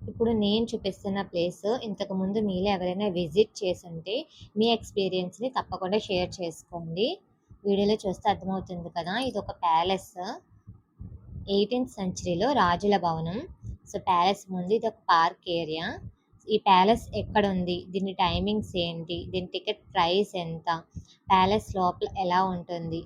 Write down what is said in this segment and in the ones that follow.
ఇప్పుడు నేను చూపిస్తున్న ప్లేస్ ఇంతకుముందు మీలో ఎవరైనా విజిట్ చేసుంటే మీ ఎక్స్‌పీరియన్స్‌ని తప్పకుండా షేర్ చేసుకోండి. వీడియోలో చూస్తే అర్థమవుతుంది కదా! ఇదొక ప్యాలెస్. 18థ్ సెంచరీలో రాజుల భవనం. సో, ప్యాలెస్ ముందు ఇదొక పార్క్ ఏరియా. ఈ ప్యాలెస్ ఎక్కడుంది? దీని టైమింగ్స్ ఏంటి? దీని టికెట్ ప్రైస్ ఎంత? ప్యాలెస్ లోపల ఎలా ఉంటుంది?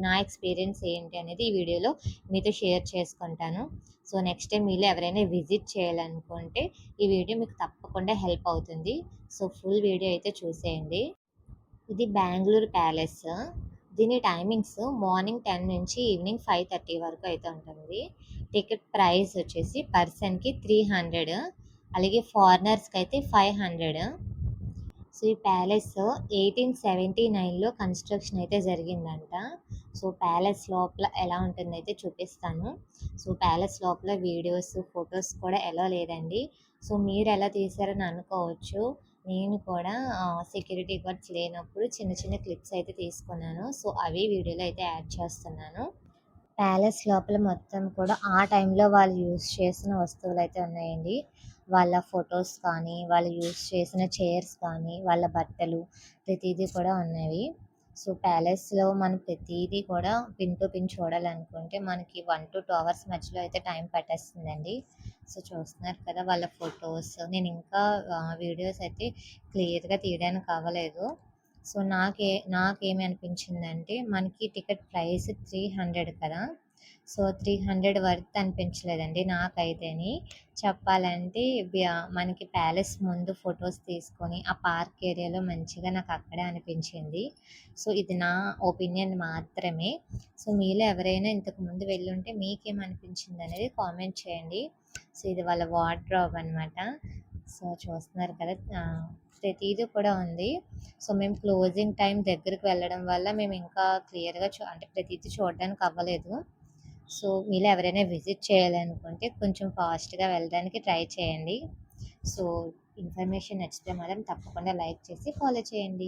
నా ఎక్స్‌పీరియన్స్ ఏంటి అనేది ఈ వీడియోలో మీతో షేర్ చేసుకుంటాను. సో, నెక్స్ట్ టైం మీలో ఎవరైనా విజిట్ చేయాలనుకుంటే ఈ వీడియో మీకు తప్పకుండా హెల్ప్ అవుతుంది. సో, ఫుల్ వీడియో అయితే చూసేయండి. ఇది బెంగుళూరు ప్యాలెస్. దీని టైమింగ్స్ మార్నింగ్ 10 నుంచి ఈవినింగ్ 5:30 వరకు అయితే ఉంటుంది. టికెట్ ప్రైస్ వచ్చేసి పర్సన్‌కి 300, అలాగే ఫారినర్స్‌కి అయితే 500. సో, ఈ ప్యాలెస్ 1879లో కన్‌స్ట్రక్షన్ అయితే జరిగిందంట. సో, ప్యాలెస్ లోపల ఎలా ఉంటుందైతే చూపిస్తాను. సో, ప్యాలెస్ లోపల వీడియోస్, ఫోటోస్ కూడా ఎలో లేదండి. సో, మీరెలా తీశారని అనుకోవచ్చు. నేను కూడా సెక్యూరిటీ గార్డ్స్ లేనప్పుడు చిన్న చిన్న క్లిప్స్ అయితే తీసుకున్నాను. సో, అవి వీడియోలో అయితే యాడ్ చేస్తున్నాను. ప్యాలెస్ లోపల మొత్తం కూడా ఆ టైంలో వాళ్ళు యూజ్ చేసిన వస్తువులైతే ఉన్నాయండి. వాళ్ళ ఫొటోస్ కానీ, వాళ్ళు యూజ్ చేసిన చైర్స్ కానీ, వాళ్ళ బట్టలు ప్రతీదీ కూడా ఉన్నవి. సో, ప్యాలెస్‌లో మనం ప్రతీదీ కూడా పిన్ టు పిన్ చూడాలనుకుంటే మనకి 1-2 అవర్స్ మధ్యలో అయితే టైం పట్టేస్తుందండి. సో, చూస్తున్నారు కదా వాళ్ళ ఫొటోస్. నేను ఇంకా వీడియోస్ అయితే క్లియర్‌గా తీయడానికి అవ్వలేదు. సో, నాకేమి అనిపించిందంటే మనకి టికెట్ ప్రైస్ 300 కదా! సో, 300 వర్త్ అనిపించలేదండి నాకైతేని. చెప్పాలంటే మనకి ప్యాలెస్ ముందు ఫొటోస్ తీసుకొని ఆ పార్క్ ఏరియాలో మంచిగా నాకు అక్కడే అనిపించింది. సో, ఇది నా ఒపీనియన్ మాత్రమే. సో, మీలో ఎవరైనా ఇంతకుముందు వెళ్ళుంటే మీకేమనిపించిందనేది కామెంట్ చేయండి. సో, ఇది వాళ్ళ వార్డ్‌రోబ్ అనమాట. సో, చూస్తున్నారు కదా! ప్రతీదీ కూడా ఉంది. సో, మేము క్లోజింగ్ టైం దగ్గరికి వెళ్ళడం వల్ల మేము ఇంకా క్లియర్‌గా అంటే ప్రతీదీ చూడడానికి అవ్వలేదు. సో, మీలో ఎవరైనా విజిట్ చేయాలనుకుంటే కొంచెం ఫాస్ట్‌గా వెళ్ళడానికి ట్రై చేయండి. సో, ఇన్ఫర్మేషన్ నచ్చితే మాత్రం తప్పకుండా లైక్ చేసి ఫాలో చేయండి.